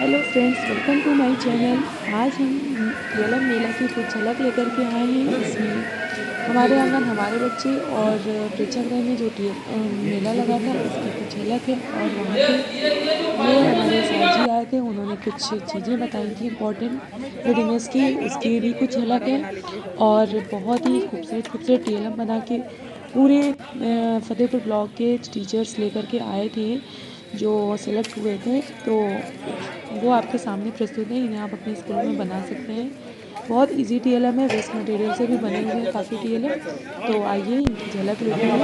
Hello friends, welcome to my channel. आज हम झेलम मेला की कुछ झलक लेकर के आए हैं। इसमें हमारे आंगन हमारे बच्चे और प्रेक्षागृह में जो मेला लगा था उसकी कुछ झलक है। और वहाँ पे ये हमारे सर जी आए थे, उन्होंने कुछ चीज़ें बताई थी इम्पोर्टेंट फिटनेस की, उसकी भी कुछ झलक है। और बहुत ही खूबसूरत खूबसूरत टीएलएम बना के पूरे फतेहपुर ब्लॉक के टीचर्स लेकर के आए थे जो सेलेक्ट हुए थे। तो वो आपके सामने प्रस्तुत है, इन्हें आप अपने स्कूल में बना सकते हैं। बहुत इजी टीएलएम है, वेस्ट मटेरियल से भी बने हुए हैं काफ़ी टीएलएम। तो आइए इनकी झलक लेते हैं। और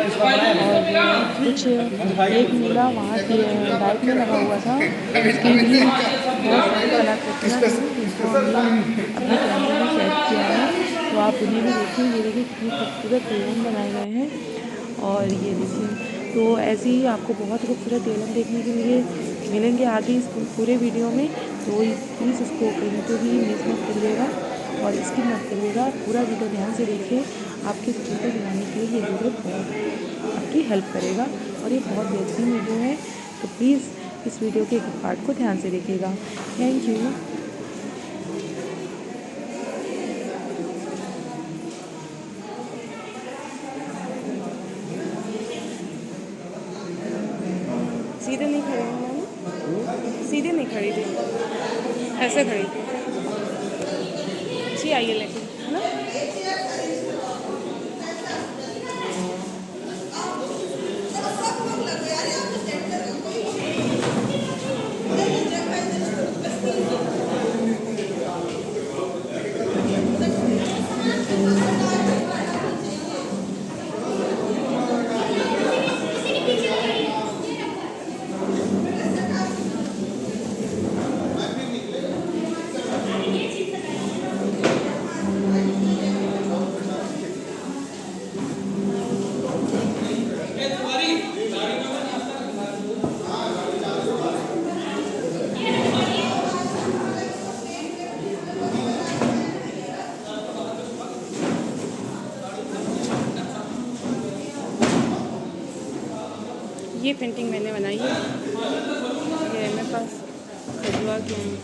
कुछ एक मेला वहाँ डाइट में लगा हुआ था, उसकी भी बहुत सारी कलाकृतियाँ हैं जिनको हमने अपने कैमरे में कैद किया है। तो आप उन्हें भी देखिए। ये देखिए कितनी खूबसूरत टीएलएम बनाए गए हैं। और ये देखिए, तो ऐसे ही आपको बहुत खूबसूरत टीएलएम देखने के लिए मिलेंगे आगे इस पूरे वीडियो में। तो प्लीज़ इसको कहीं पे भी मिस मत करिएगा और स्किप मत करिएगा। पूरा वीडियो ध्यान से देखिए। आपके स्कूल को बनाने के लिए ये वीडियो बहुत आपकी हेल्प करेगा और ये बहुत बेहतरीन वीडियो है। तो प्लीज़ इस वीडियो के एक पार्ट को ध्यान से देखिएगा। Thank you. सीधे नहीं खड़े हैं मैंने, सीधे नहीं खड़ी थी, ऐसे खड़ी थी। जी आइए लेके, है ना। ये पेंटिंग मैंने बनाई है, ये मेरे पास खजुआ के हैं।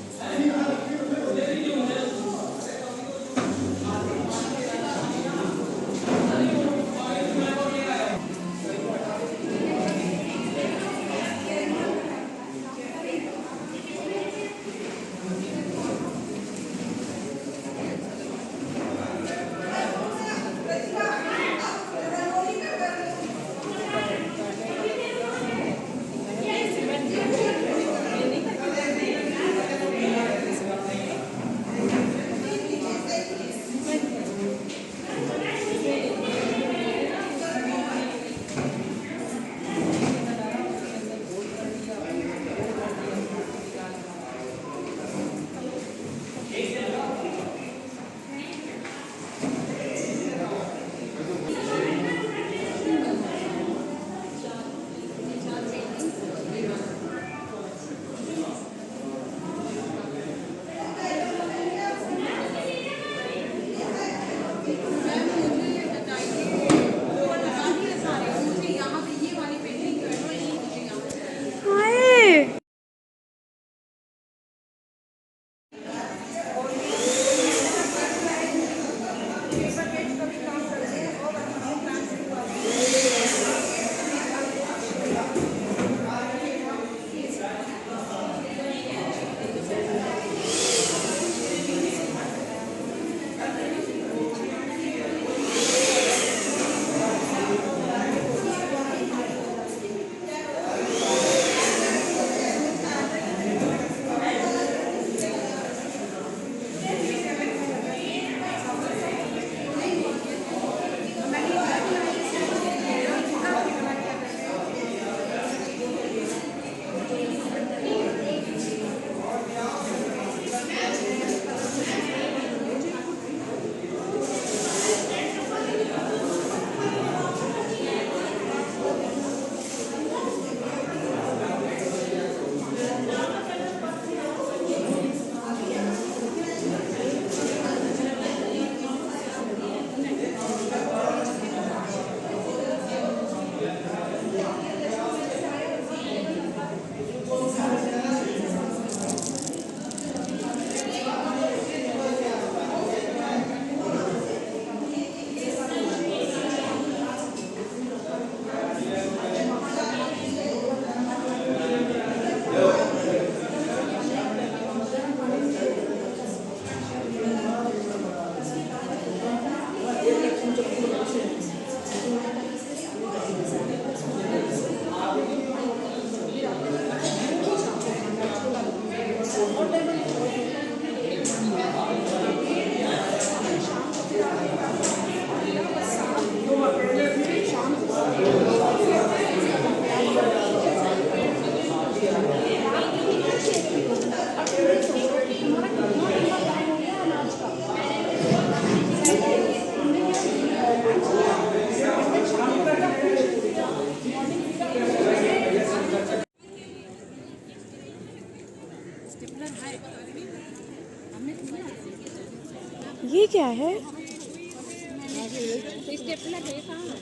ये क्या है?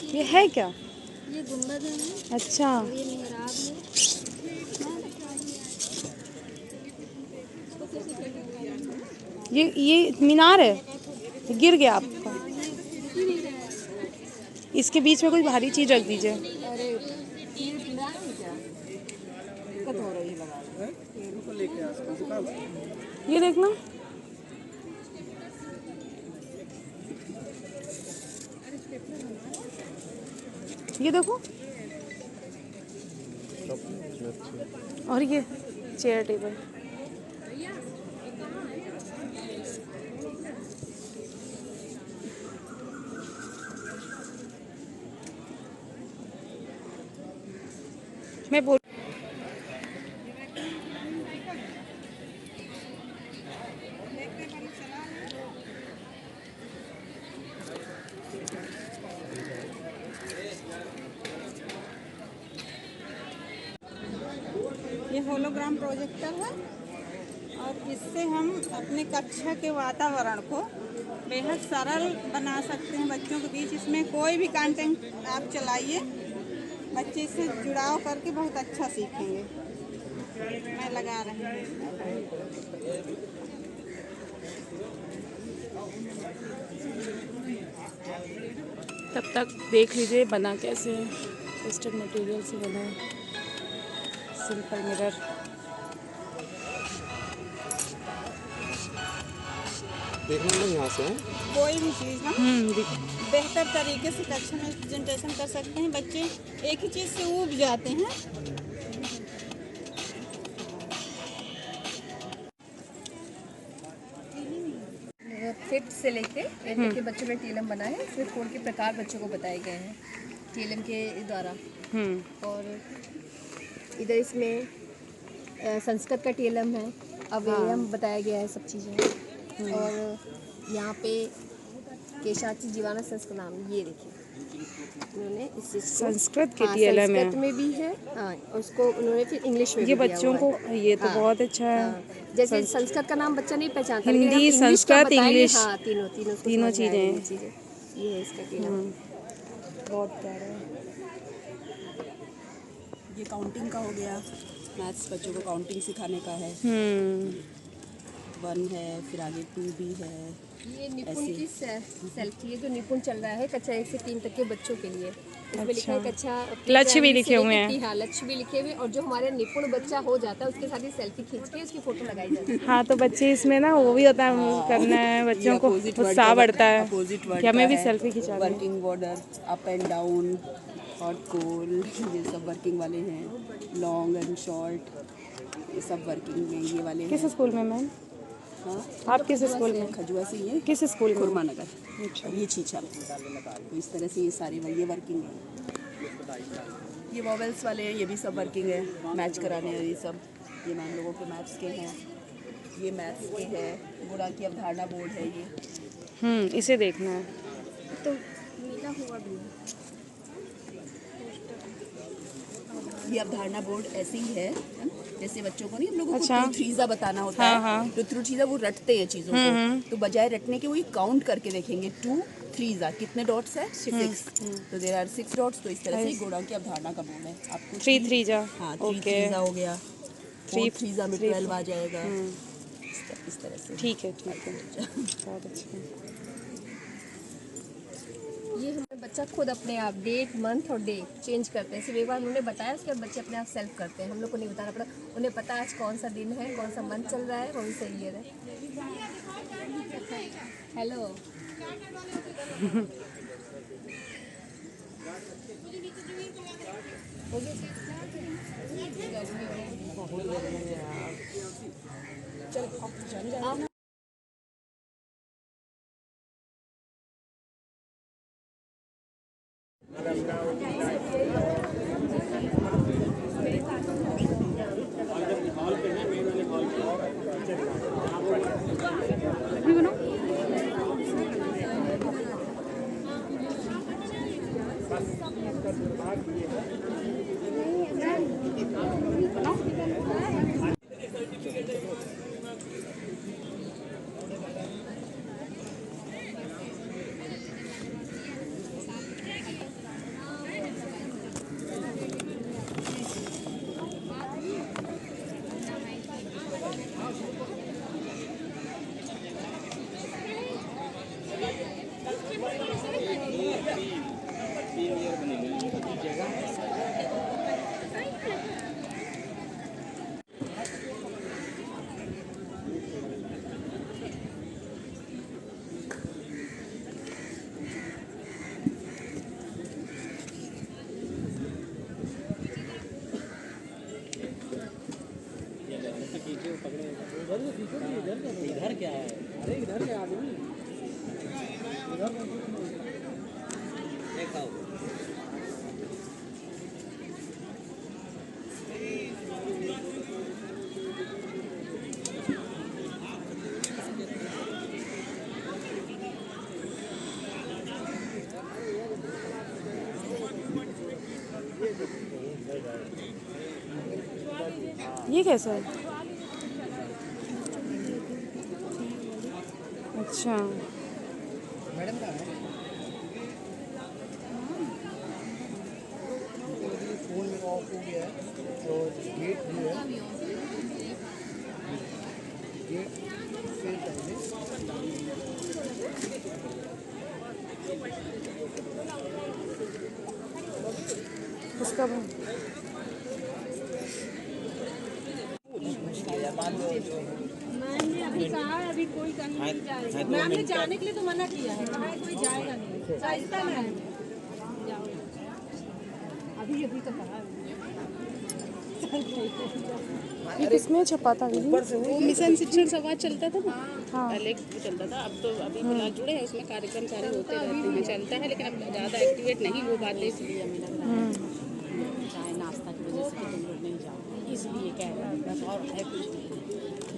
ये है क्या? ये गुंबद है अच्छा, और ये मेहराब है। ये मीनार है, गिर गया आपका। इसके बीच में कोई भारी चीज रख दीजिए। अरे ये गिरा है क्या? दिक्कत हो रही है लगा ये देखना, ये देखो, और ये चेयर टेबल। मैं बोल ये होलोग्राम प्रोजेक्टर है और इससे हम अपने कक्षा के वातावरण को बेहद सरल बना सकते हैं बच्चों के बीच। इसमें कोई भी कंटेंट आप चलाइए, बच्चे इससे जुड़ाव करके बहुत अच्छा सीखेंगे। मैं लगा रही हूँ। तब तक देख लीजिए बना कैसे है। वेस्टर्न मटेरियल से बना है, सिंपल मिरर। देखना लोग यहाँ से कोई भी चीज़ हम बेहतर तरीके से कक्षा में प्रेजेंटेशन कर सकते हैं। बच्चे एक ही चीज़ से ऊब जाते हैं। फिफ्थ से लेके 8 के बच्चों में टीएलएम बना है। इसमें 4 के प्रकार बच्चों को बताए गए हैं टीएलएम के द्वारा। और इधर इसमें संस्कृत का टीएलएम है, अवयवम बताया गया है, सब चीज़ें। और यहाँ पे केशाची जीवाना संस्कृत नाम, ये देखिए उन्होंने इस चीज़ को संस्कृत के टीएलएम है। संस्कृत में भी है, हाँ, उसको उन्होंने फिर इंग्लिश में ये भी दिया बच्चों हुआ को है। ये तो हाँ, बहुत अच्छा है। हाँ। जैसे संस्कृत का नाम बच्चा नहीं पहचानता, लेकिन हिंदी, हम इंग्लिश का संस्कृत, बताएंगे, इंग्लिश, हाँ, तीनों तीनों समझ में आएगी ये चीज़ें। चीज़ें। ये है इसका टीएलएम। बहुत प्यारा है। ये काउंटिंग का हो गया, मैथ्स बच्चों को काउंटिंग सिखाने का है। 1 है, फिर आगे 2 भी है। ये निपुण की सेल्फ, ये जो निपुण चल रहा है कक्षा 1 से 3 तक के बच्चों के लिए। इसमें लिखा है कक्षा लक्ष्य भी प्राइमरी लिखे से हुए लेके हैं। हाँ, लक्ष्य भी लिखे हुए। और जो हमारे निपुण बच्चा हो जाता है उसके साथ ही सेल्फी खींच के उसकी फोटो लगाई जाती है। हाँ, तो बच्चे इसमें ना वो भी होता है, करना है बच्चों को, उत्साह बढ़ता है अपोजिट वर्ड कि हमें भी है, सेल्फी खिंचानी है। Working order, up and down, hot cold, ये सब वर्किंग वाले हैं। लॉन्ग एंड शॉर्ट, ये सब वर्किंग में ये वाले किस हैं। स्कूल में मैम? हाँ, आप किस स्कूल में? खजुआ से ये किस स्कूल में? खुरमा नगर, ये छीछा। तो इस तरह से ये सारे ये वर्किंग है। ये वॉवेल्स वाले हैं, ये भी सब वर्किंग है, मैच कराने हैं ये सब। ये मैम लोगों के मैथ्स के हैं, ये मैथ्स के हैं। गुणा की अवधारणा बोर्ड है ये। इसे देखना है। तो मिला हुआ भी है। ये अवधारणा बोर्ड ऐसे ही है, जैसे बच्चों को नहीं हम लोगों अच्छा। को 2 3 बताना होता हाँ, है। तो 2 3 वो रटते हैं चीज़ों को, तो बजाय रटने के वो ये काउंट करके देखेंगे। 2 3 कितने डॉट्स है? 6। तो देयर आर 6 डॉट्स। तो इस तरह से गुणा की अवधारणा का बोर्ड है आपको। 3 3 जा। हाँ, 3 ओके, 3 हो गया, 4 3 में 12 आ जाएगा। इस तरह से। ठीक है, ठीक है, बहुत अच्छा है। ये हमारे बच्चा खुद अपने आप डेट, मंथ और डे चेंज करते हैं। सिर्फ एक बार उन्होंने बताया, उसके बाद बच्चे अपने आप सेल्फ करते हैं। हम लोग को नहीं बताना पड़ा, उन्हें पता आज कौन सा दिन है, कौन सा मंथ चल रहा है, कौन सा ईयर है। हेलो इधर क्या है? अरे इधर क्या आदमी देखो ये कैसा है? अच्छा मैडम का है फोन मेरा ऑफ हो गया है और गेट भी है गेट से पहले उसका मैंने अभी कहा है अभी कोई कहीं नहीं जाएगा। मैम ने जाने के लिए तो मना किया है, कहा है कोई जाएगा नहीं। चाहता मैम अभी अभी तो कहा ये किसमें छपा था? वो मिशन शिक्षण संवाद चलता था ना, हाँ। पहले चलता था, अब तो अभी फिलहाल जुड़े हैं उसमें, कार्यक्रम सारे होते रहते हैं, चलता है लेकिन अब ज़्यादा एक्टिवेट नहीं हो पाते, इसलिए हमें लग रहा है चाहे नाश्ता की वजह से कि तुम लोग नहीं जाओ, इसलिए कह रहे हैं, बस और है कुछ नहीं।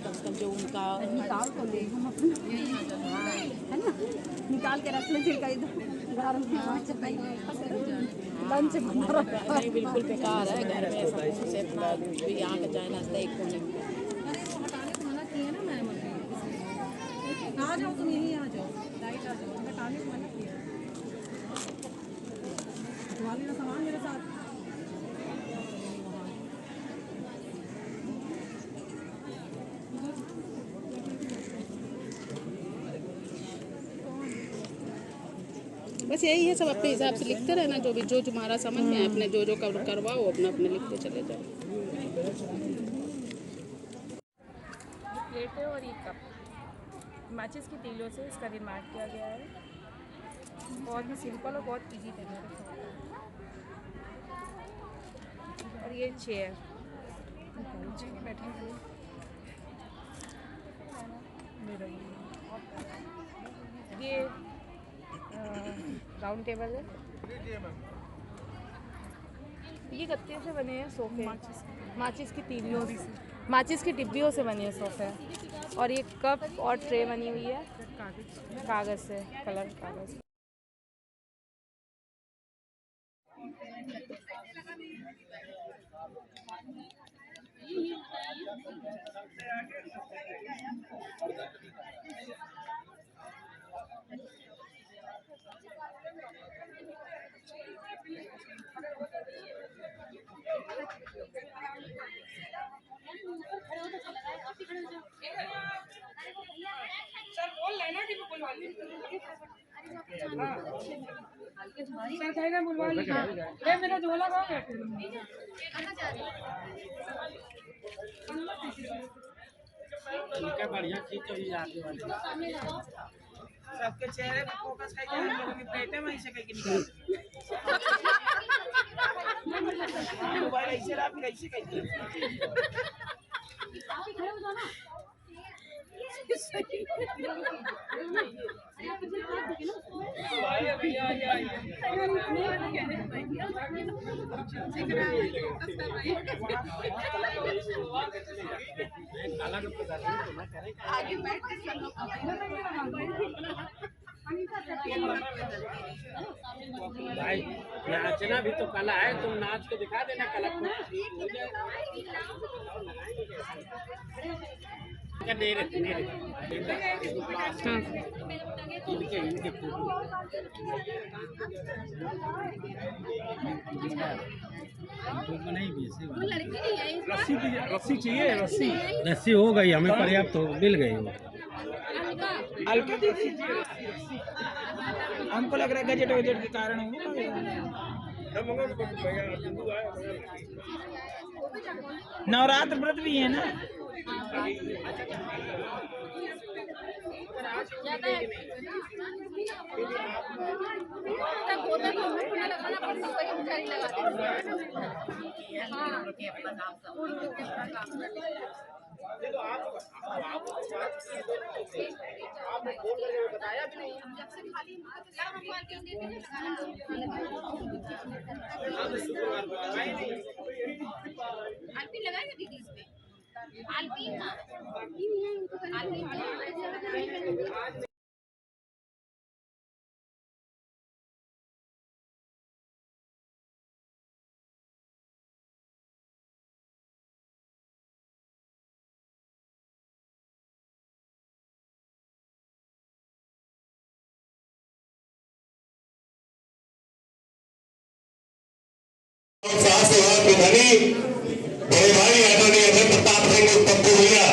कम से कम जो उनका निकाल कर ले है ना, निकाल के रख ले फिर कहीं लंच बना रखा है, बिल्कुल बेकार है। घर में सब से अपना यहाँ का चाय नाश्ता एक कोने में हटाने को मना किया ना मैम अभी। आ जाओ तुम यहीं आ जाओ, लाइट आ जाओ, हटाने को मना किया। हटवा लेना सामान मेरे साथ। बस यही है, सब अपने हिसाब से लिखते रहना, जो भी जो तुम्हारा समझ में है, अपने जो जो करवाओ अपना अपने लिखते चले जाओ। प्लेट है और ये कप माचिस की तीलों से इसका निर्माण किया गया है। बहुत ही सिंपल और बहुत इजी तरीके से। और ये चेयर बैठने के लिए ये राउंड टेबल है। ये गत्ते से बने हैं सोफे, माचिस की तीलियों से, माचिस की डिब्बियों से बने हैं सोफे। और ये कप और ट्रे बनी हुई है कागज़ से, कलर कागज़। मेरा झोला कहाँ बैठे बढ़िया चीज चली जाती है सबके चेहरे पे फोकस करके हम लोगों की प्लेटें वहीं से कहीं निकाल मोबाइल ऐसे रहा फिर ऐसे कहीं भाई नाचना भी तो कला है, तुम नाच के दिखा देना कला को। दे रहे इनके रस्सी चाहिए, रस्सी हो गई हमें पर्याप्त, तो मिल गई वो। हल्का देख लीजिए, हमको लग रहा है गजट वजट के कारण नवरात्र व्रत भी है ना। बड़े भाई आदरणीय अभय प्रताप सिंह पप्पू भैया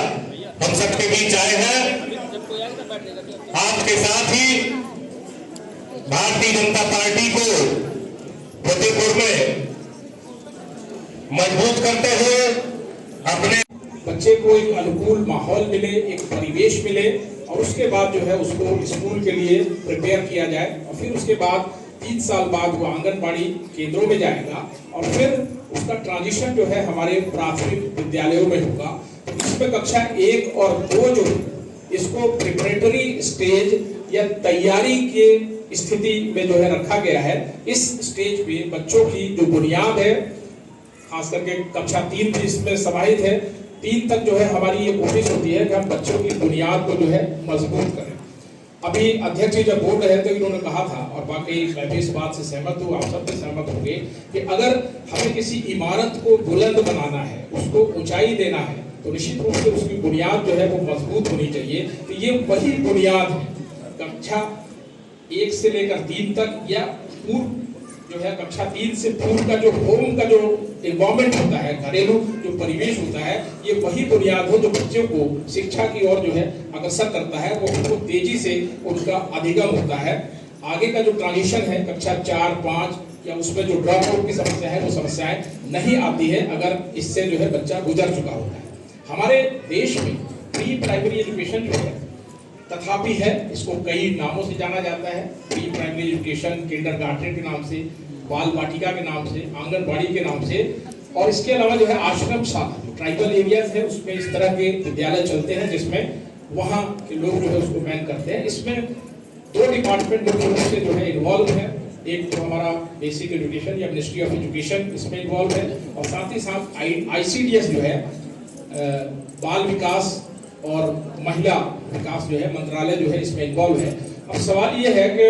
हम सबके बीच आए हैं। आपके साथ ही भारतीय जनता पार्टी को फतेहपुर में मजबूत करते हुए अपने बच्चे को एक अनुकूल माहौल मिले, एक परिवेश मिले और उसके बाद जो है उसको स्कूल के लिए प्रिपेयर किया जाए और फिर उसके बाद 3 साल बाद वो आंगनबाड़ी केंद्रों में जाएगा और फिर उसका ट्रांजिशन जो है हमारे प्राथमिक विद्यालयों में होगा। तो इसमें कक्षा 1 और 2 जो इसको प्रिपरेटरी स्टेज या तैयारी के स्थिति में जो है रखा गया है। इस स्टेज पे बच्चों की जो बुनियाद है, खास करके कक्षा 3 भी इसमें समाहित है। 3 तक जो है हमारी ये कोशिश होती है कि हम बच्चों की बुनियाद को जो है मजबूत करें। अभी अध्यक्ष जी जब बोल रहे थे इन्होंने कहा था और वाकई मैं भी इस बात से सहमत हूँ, आप सब भी सहमत होंगे कि अगर हमें किसी इमारत को बुलंद बनाना है, उसको ऊंचाई देना है, तो निश्चित रूप से उसकी बुनियाद जो है वो मजबूत होनी चाहिए। तो ये वही बुनियाद है कक्षा 1 से लेकर 3 तक या पूर्व जो है कक्षा 3 से पूर्व का जो होम का जो एनवायरमेंट होता है, घरेलू जो परिवेश होता है, ये वही बुनियाद हो जो बच्चों को शिक्षा की ओर जो है अग्रसर करता है, वो उनको तेजी से उनका अधिगम होता है। आगे का जो ट्रांजिशन है कक्षा 4, 5 या उसमें जो ड्रॉप आउट की समस्या है वो समस्याएं नहीं आती है अगर इससे जो है बच्चा गुजर चुका होता है। हमारे देश में प्री प्राइमरी एजुकेशन जो है तथापि है, इसको कई नामों से जाना जाता है। प्री प्राइमरी एजुकेशन किंडरगार्टन के नाम से, बाल वाटिका के नाम से, आंगनबाड़ी के नाम से, और इसके अलावा जो है आश्रम शाला जो ट्राइबल एरियाज है उसमें इस तरह के विद्यालय चलते हैं जिसमें वहाँ के लोग जो है उसको मैन करते हैं। इसमें 2 डिपार्टमेंट मुख्य रूप से जो है इन्वॉल्व है। एक तो हमारा बेसिक एजुकेशन या मिनिस्ट्री ऑफ एजुकेशन इसमें इन्वॉल्व है और साथ ही साथ ICDS जो है बाल विकास और महिला विकास जो है मंत्रालय जो है इसमें इन्वॉल्व है। अब सवाल ये है कि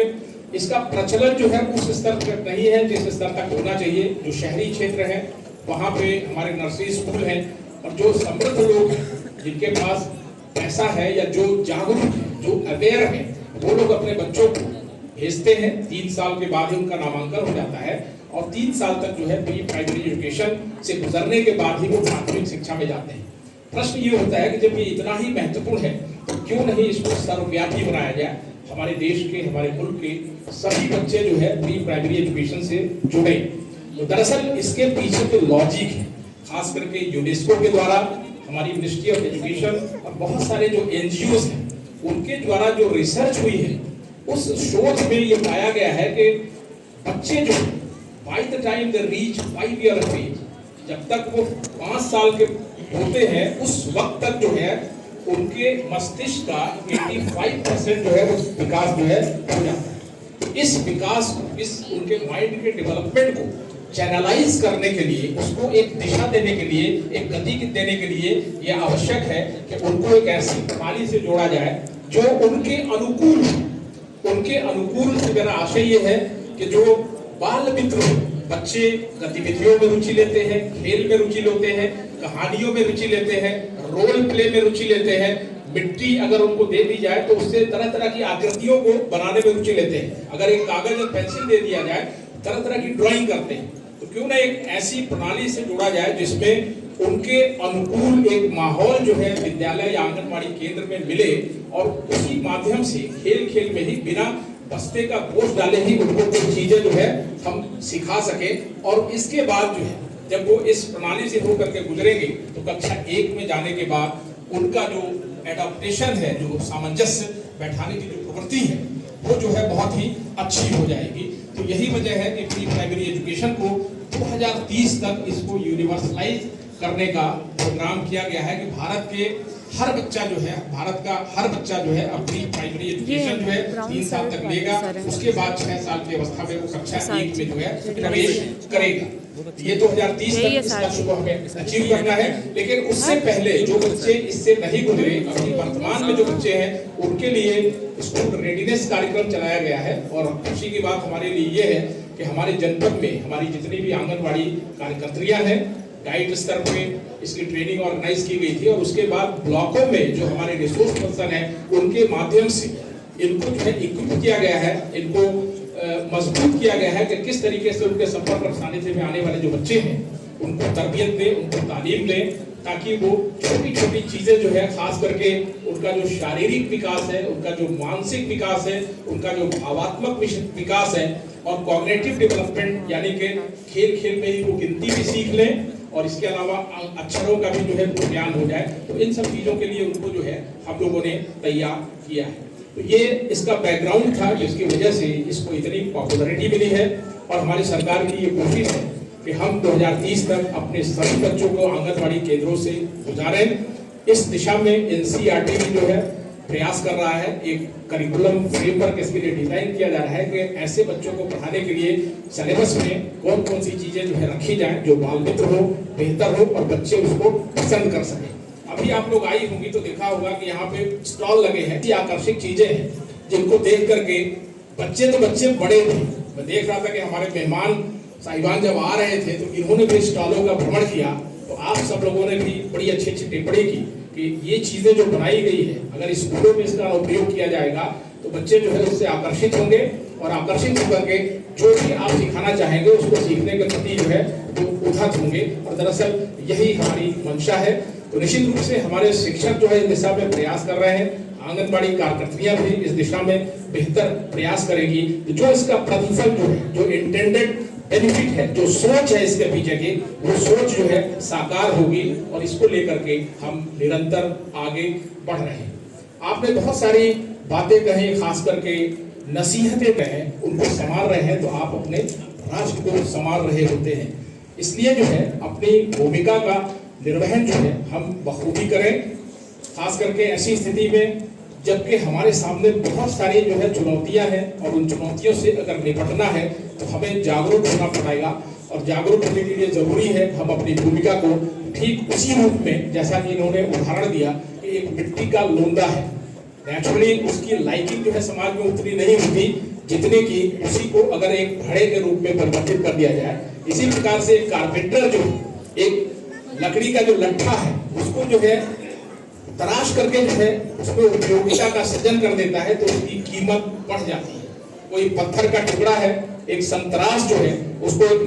इसका प्रचलन जो है उस स्तर पर नहीं है जिस स्तर तक होना चाहिए। जो शहरी क्षेत्र है वहाँ पे हमारे नर्सरी स्कूल हैं और जो समृद्ध लोग हैं जिनके पास पैसा है या जो जागरूक है, जो अवेयर है, वो लोग अपने बच्चों को भेजते हैं। 3 साल के बाद ही उनका नामांकन हो जाता है और 3 साल तक जो है प्री प्राइमरी एजुकेशन से गुजरने के बाद ही वो प्राथमिक शिक्षा में जाते हैं। प्रश्न ये होता है कि जब ये इतना ही महत्वपूर्ण है तो क्यों नहीं इसको सर्वव्यापी बनाया जाए। हमारे देश के, हमारे मुल्क के सभी बच्चे जो है प्री प्राइमरी एजुकेशन से जुड़े। तो दरअसल इसके पीछे जो लॉजिक है, खास करके यूनेस्को के द्वारा, हमारी मिनिस्ट्री ऑफ एजुकेशन और बहुत सारे जो NGOs हैं उनके द्वारा जो रिसर्च हुई है, उस शोध में ये पाया गया है कि बच्चे जो by the time they reach 5 year of age, जब तक वो 5 साल के होते हैं उस वक्त तक जो है उनके मस्तिष्क का 85% जो है वो विकास जो है हो जाता है। इस विकास, इस उनके माइंड के डेवलपमेंट को चैनलाइज करने के लिए, उसको एक दिशा देने के लिए, एक गति देने के लिए यह आवश्यक है कि उनको एक ऐसी प्रणाली से जोड़ा जाए जो उनके अनुकूल। उनके अनुकूल से मेरा आशय ये है कि जो बाल मित्र बच्चे गतिविधियों में रुचि लेते हैं, खेल में रुचि लेते हैं, कहानियों में रुचि लेते हैं, रोल प्ले में रुचि लेते हैं, मिट्टी अगर उनको दे दी जाए तो उससे तरह तरह की आकृतियों को बनाने में रुचि लेते हैं। अगर एक कागज और पेंसिल दे दिया जाए, तरह तरह की ड्राइंग करते हैं। तो क्यों ना एक ऐसी प्रणाली से जोड़ा जाए जिसमें उनके अनुकूल एक माहौल जो है विद्यालय या आंगनबाड़ी केंद्र में मिले, और उसी माध्यम से खेल खेल में ही बिना बस्ते का बोझ डाले ही उनको कुछ चीजें जो है हम सिखा सके। और इसके बाद जो है जब वो इस प्रणाली से होकर के गुजरेंगे तो कक्षा 1 में जाने के बाद उनका जो एडाप्टेशन है, जो सामंजस्य बैठाने की जो प्रवृत्ति है, वो जो है बहुत ही अच्छी हो जाएगी। तो यही वजह है कि प्री प्राइमरी एजुकेशन को 2030 तक इसको यूनिवर्सलाइज करने का प्रोग्राम किया गया है कि भारत के हर बच्चा जो है, भारत का हर बच्चा जो है अपनी प्राइमरी एजुकेशन जो है 3 साल तक लेगा। उसके बाद 6 साल की अवस्था में वो कक्षा 1 में जो है प्रवेश करेगा। ये 2030 तक इस लक्ष्य को हमें अचीव करना है। लेकिन उससे पहले जो बच्चे इससे नहीं गुजरे, अभी वर्तमान में जो बच्चे हैं, उनके लिए स्कूल रेडीनेस कार्यक्रम चलाया गया है। और खुशी की बात हमारे लिए ये है कि हमारे जनपद में हमारी जितनी भी आंगनबाड़ी कार्यकर्त्रियां हैं, डाइट स्तर पे इसकी ट्रेनिंग ऑर्गेनाइज की गई थी, और उसके बाद ब्लॉकों में जो हमारे रिसोर्स पर्सन है उनके माध्यम से इनको जो है इक्विप किया गया है, इनको मजबूत किया गया है कि किस तरीके से उनके संपर्क और सानिध्य में आने वाले जो बच्चे हैं उनको तरबियत दें, उनको तालीम दें, ताकि वो छोटी छोटी चीजें जो है, खास करके उनका जो शारीरिक विकास है, उनका जो मानसिक विकास है, उनका जो भावात्मक विकास है, और कॉग्निटिव डेवलपमेंट यानी कि खेल खेल में ही वो गिनती भी सीख लें, और इसके अलावा अक्षरों का भी जो है ज्ञान हो जाए। तो इन सब चीजों के लिए उनको जो है हम लोगों ने तैयार किया है। तो ये इसका बैकग्राउंड था जिसकी वजह से इसको इतनी पॉपुलैरिटी मिली है। और हमारी सरकार की ये कोशिश है कि हम 2030 तक अपने सभी बच्चों को आंगनबाड़ी केंद्रों से गुजारें। इस दिशा में एनसीईआरटी भी जो है प्रयास कर रहा है, एक करिकुलम फ्रेमवर्क इसके लिए डिजाइन किया जा रहा है कि ऐसे बच्चों को पढ़ाने के लिए सिलेबस में कौन कौन सी चीजें जो है रखी जाएं जो बाल मित्र हो, बेहतर हो, और बच्चे उसको पसंद कर सके। अभी आप लोग आई होंगी तो देखा होगा कि यहाँ पे स्टॉल लगे हैं, आकर्षक चीजें हैं जिनको देख करके बच्चे तो बच्चे बड़े थे। मैं देख रहा था कि हमारे मेहमान साहिबान जब आ रहे थे तो इन्होंने भी स्टॉलों का भ्रमण किया, तो आप सब लोगों ने भी बड़ी अच्छी अच्छी टिप्पणी की कि ये चीजें जो बनाई गई है, अगर स्कूलों में इसका उपयोग किया जाएगा तो बच्चे जो है उससे आकर्षित होंगे, और आकर्षित होकर के जो भी आप सिखाना चाहेंगे उसको सीखने के प्रति जो है वो उद्धत होंगे। और दरअसल यही हमारी मंशा है। तो निश्चित रूप से हमारे शिक्षक जो है इस दिशा में प्रयास कर रहे हैं, आंगनबाड़ी कार्यकर्त्रियां भी इस दिशा में बेहतर प्रयास करेगी। जो इसका प्रतिफल जो है, जो इंटेंडेड बेनिफिट है, जो सोच है इसके पीछे की, वो सोच जो है साकार होगी, और इसको लेकर के हम निरंतर आगे बढ़ रहे हैं। आपने बहुत सारी बातें कही, खास करके नसीहतें कहें, उनको संभाल रहे हैं तो आप अपने राष्ट्र को संभाल रहे होते हैं। इसलिए जो है अपनी भूमिका का निर्वहन जो है हम बखूबी करें, खास करके ऐसी स्थिति में जबकि हमारे सामने बहुत सारी जो है चुनौतियां हैं, और उन चुनौतियों से अगर निपटना है तो हमें जागरूक होना पड़ेगा। और जागरूक होने के लिए जरूरी है हम अपनी भूमिका को ठीक उसी रूप में, जैसा कि इन्होंने उदाहरण दिया कि एक मिट्टी का लोंदा है, नेचुरली उसकी लाइकिंग जो है समाज में उतनी नहीं होती जितने की उसी को अगर एक घड़े के रूप में परिवर्तित कर दिया जाए। इसी प्रकार से कारपेंटर जो एक लकड़ी का जो लट्ठा है उसको जो है तराश करके जो है उसमें उपयोगिता का सृजन कर देता है तो उसकी कीमत बढ़ जाती है। कोई पत्थर का टुकड़ा है, एक संतराश जो है उसको एक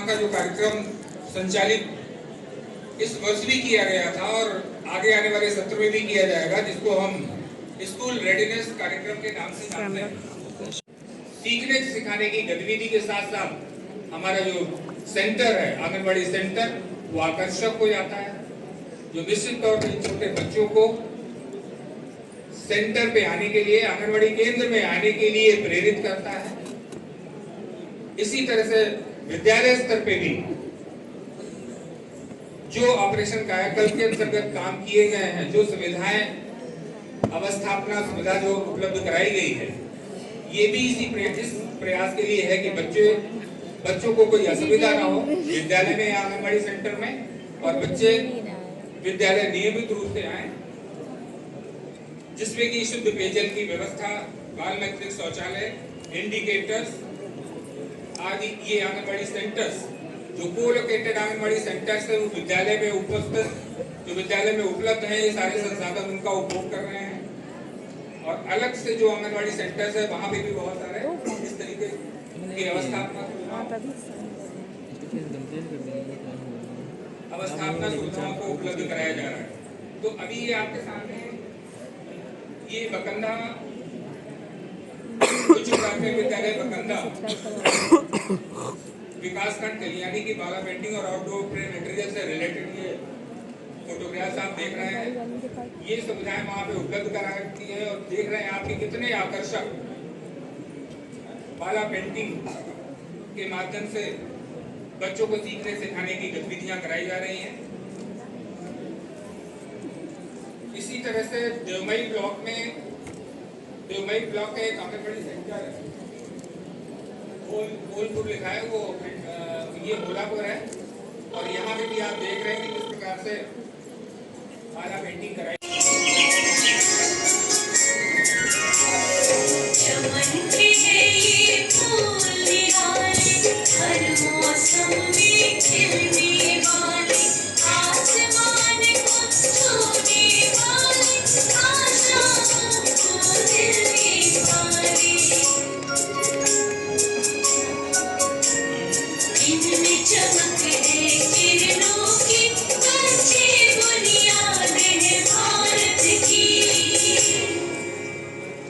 का जो कार्यक्रम संचालित इस वर्ष भी किया गया था और आगे आने वाले सत्र में भी किया जाएगा, जिसको हम स्कूल रेडीनेस कार्यक्रम के नाम से जानते हैं। सीखने सिखाने की गतिविधि के साथ साथ हमारा जो सेंटर है, आंगनबाड़ी सेंटर, वो आकर्षक हो जाता है, जो निश्चित तौर पर छोटे बच्चों को सेंटर पे आने के लिए, आंगनबाड़ी केंद्र में आने के लिए प्रेरित करता है। इसी तरह से विद्यालय स्तर पे भी जो ऑपरेशन कायाकल्प के अंतर्गत काम किए गए हैं, जो सुविधाएं अवस्थापना सुविधा जो उपलब्ध कराई गई है, ये भी इस प्रयास के लिए है कि बच्चों को कोई असुविधा ना हो विद्यालय में या आंगनबाड़ी सेंटर में, और बच्चे विद्यालय नियमित रूप से आए, जिसमें कि शुद्ध पेयजल की व्यवस्था, बाल मैत्रिक शौचालय, इंडिकेटर्स आदि। ये आंगनबाड़ी सेंटर्स जो को-लोकेटेड आंगनबाड़ी सेंटर्स है, वो विद्यालय में उपलब्ध है, ये सारे संसाधन उनका उपभोग कर रहे हैं। और अलग से जो आंगनबाड़ी सेंटर्स है, वहाँ पे भी बहुत सारे इस तरीके की अवस्थापना सुविधाओं को उपलब्ध कराया जा रहा है। तो अभी ये आपके सामने ये बकंदा उच्च प्राथमिक विद्यालय बकंदा विकासखंड कल्याणी की बाला पेंटिंग और आउटडोर प्रिंट मटेरियल से रिलेटेड ये फोटोग्राफ्स आप देख रहे हैं। ये सुविधाएं वहाँ पे उपलब्ध करा रखी है, और देख रहे हैं आपके कितने आकर्षक बाला पेंटिंग के माध्यम से बच्चों को सीखने सिखाने की गतिविधियां कराई जा रही हैं। इसी तरह से देवमई ब्लॉक का एक आंगनबाड़ी सेंटर है, बोलपुर लिखा है, वो ये भोलापुर है, और यहाँ पे भी आप देख रहे हैं कि किस प्रकार से बाला पेंटिंग कराई।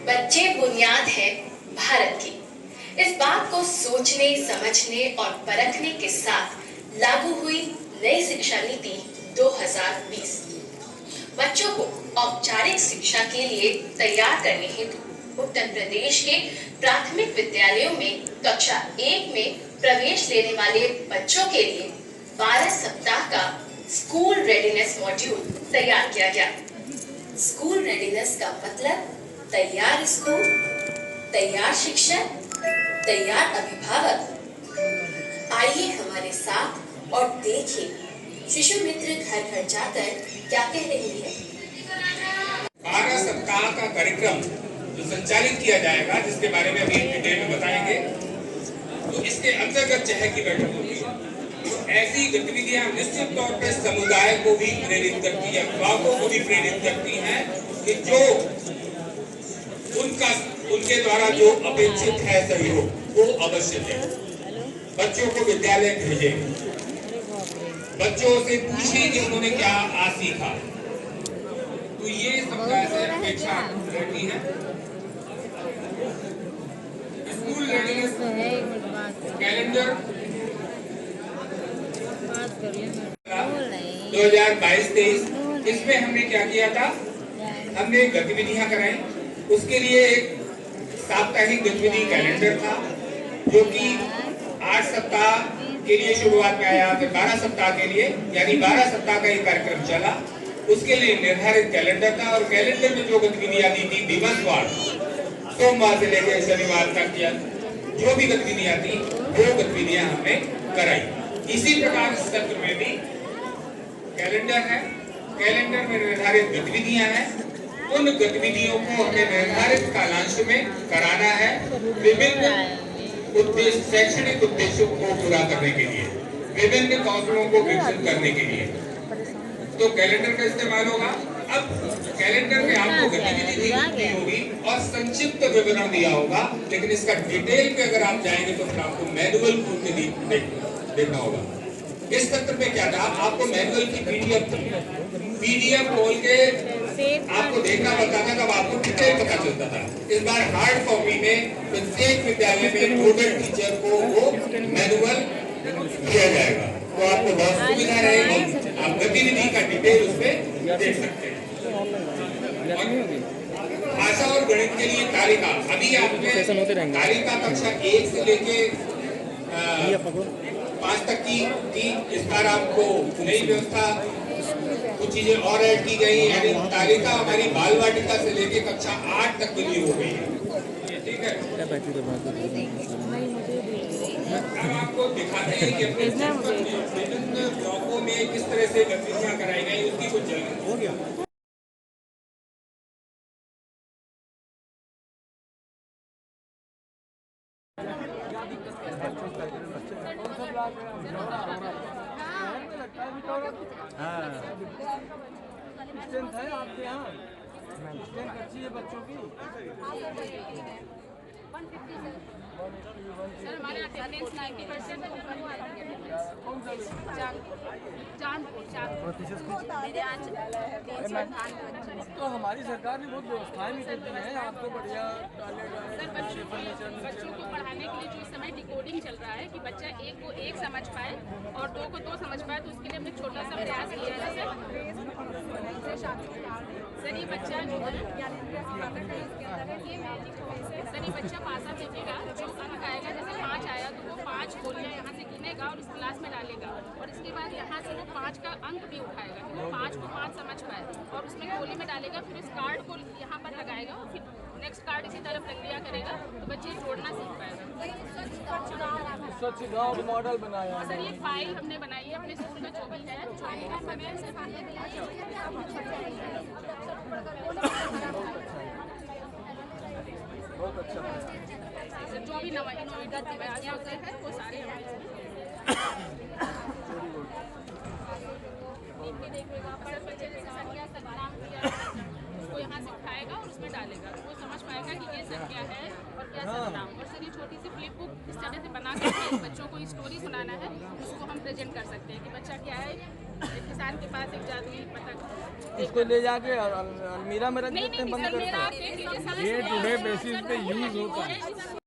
बच्चे बुनियाद है भारत की। इस बात को सोचने, समझने और परखने के साथ लागू हुई नई शिक्षा नीति 2020 बच्चों को औपचारिक शिक्षा के लिए तैयार करने हेतु उत्तर प्रदेश के प्राथमिक विद्यालयों में कक्षा 1 में प्रवेश लेने वाले बच्चों के लिए 12 सप्ताह का स्कूल रेडीनेस मॉड्यूल तैयार किया गया। स्कूल रेडीनेस का मतलब तैयार स्कूल, तैयार शिक्षक, तैयार अभिभावक। आइए हमारे साथ और देखिए शिशु मित्र घर घर जाकर क्या कह रही है। 12 सप्ताह का कार्यक्रम जो संचालित किया जाएगा, जिसके बारे में अभी डिटेल में बताएंगे, तो इसके अंतर्गत चहल की बैठक होगी। ऐसी गतिविधियां निश्चित तौर पर समुदाय को भी प्रेरित करती है, अभिभावकों को भी प्रेरित करती हैं कि जो उनके द्वारा जो अपेक्षित है सहयोग वो अवश्य दें। बच्चों को विद्यालय भेजें, बच्चों से पूछें कि उन्होंने क्या आज सीखा। तो ये समुदाय से अपेक्षा रहती है। स्कूल रेडीनेस कैलेंडर 2022-23 इसमें हमने क्या किया था, हमने गतिविधियां कराई। उसके लिए एक साप्ताहिक गतिविधि कैलेंडर था, जो कि 8 सप्ताह के लिए शुरुआत में आया, फिर 12 सप्ताह के लिए, यानी 12 सप्ताह का ये कार्यक्रम चला। उसके लिए निर्धारित कैलेंडर था, और कैलेंडर में जो गतिविधियां दी थी दिवसवार, सोमवार से लेकर शनिवार तक या जो भी गतिविधियां थी वो गतिविधियां हमने कराई। इसी प्रकार इस सत्र में भी कैलेंडर है, कैलेंडर में निर्धारित गतिविधियां हैं, उन गतिविधियों को हमें निर्धारित कालांश में कराना है विभिन्न उद्देश्य, शैक्षणिक उद्देश्यों को पूरा करने के लिए, विभिन्न कौशलों को विकसित करने के लिए। तो कैलेंडर का इस्तेमाल होगा। अब कैलेंडर में आपको गतिविधि दी होगी और संक्षिप्त विवरण दिया होगा, लेकिन इसका डिटेल पे अगर आप जाएंगे तो फिर आपको मैनुअल खोल के देखना होगा। इस सत्र में क्या था, आपको मैनुअल की पीडीएफ खोल के आपको देखना पड़ता था, तब आपको डिटेल पता चलता था। इस बार हार्ड कॉपी में प्रत्येक विद्यालय में नोडल टीचर को वो मैनुअल दिया जाएगा, तो आपको बहुत सुविधा रहेगी। आप गतिविधि का डिटेल उसमें देख सकते हैं। भाषा और गणित के लिए तालिका, अभी आपने तालिका कक्षा 1 से लेके 5 तक की थी, इस बार आपको नई व्यवस्था कुछ चीजें और ऐड की गई, यानी तालिका हमारी बाल वाटिका से लेके कक्षा 8 तक के लिए हो गई है। ठीक है, हम आपको दिखाते हैं कि अपने विभिन्न ब्लॉकों में किस तरह से गतिविधियां कराई गई, उसकी कुछ जानकारी हो गया। स्ट्रेंथ है आपके यहाँ, स्ट्रेंथ अच्छी है बच्चों की। सर हमारे अटेंडेंस 90% तो हमारी सरकार ने बहुत व्यवस्थाएं भी कर दी हैं, आपको बढ़िया बच्चों को पढ़ाने के लिए जो इस समय डिकोडिंग चल रहा है कि बच्चा एक को एक समझ पाए और दो को दो समझ पाए, तो उसके लिए हमने छोटा सा प्रयास किया है। सर ये बच्चा जो है सर ये बच्चा पासा फेंकेगा, जो अंक आएगा जैसे 5 आया तो वो 5 गोलियां यहाँ से गिनेगा और उस क्लास में डालेगा, और इसके बाद यहाँ से वो 5 का अंक भी उठाएगा कि वो 5 को 5 समझ पाए और उसमें गोली में डालेगा, फिर उस कार्ड को यहाँ पर लगाएगा और फिर नेक्स्ट कार्ड इसी तरह प्रक्रिया करेगा, तो बच्चे जोड़ना सीख पाएगा। स्वच्छ गाँव मॉडल बनाया सर ये फाइल हमने बनाई है अपने स्कूल का जो भी है, बहुत अच्छा सर जो भी इनोवेटिव डिवाइस होते हैं वो सारे हमारे बच्चे जैसे संख्या संग्राम किया उसको यहाँ से उठाएगा और उसमें डालेगा, वो समझ पाएगा कि ये संख्या है और क्या संग्राम। और सर ये छोटी सी फ्लिप बुक इस तरह से बना करके बच्चों को स्टोरी सुनाना है, उसको हम प्रेजेंट कर सकते हैं कि बच्चा क्या है, एक किसान के पास एक जादुई पतंग, इसको ले जाके अलमीरा में रख देते हैं, बंद करते हैं। डे टू डे बेसिस पे यूज होता है।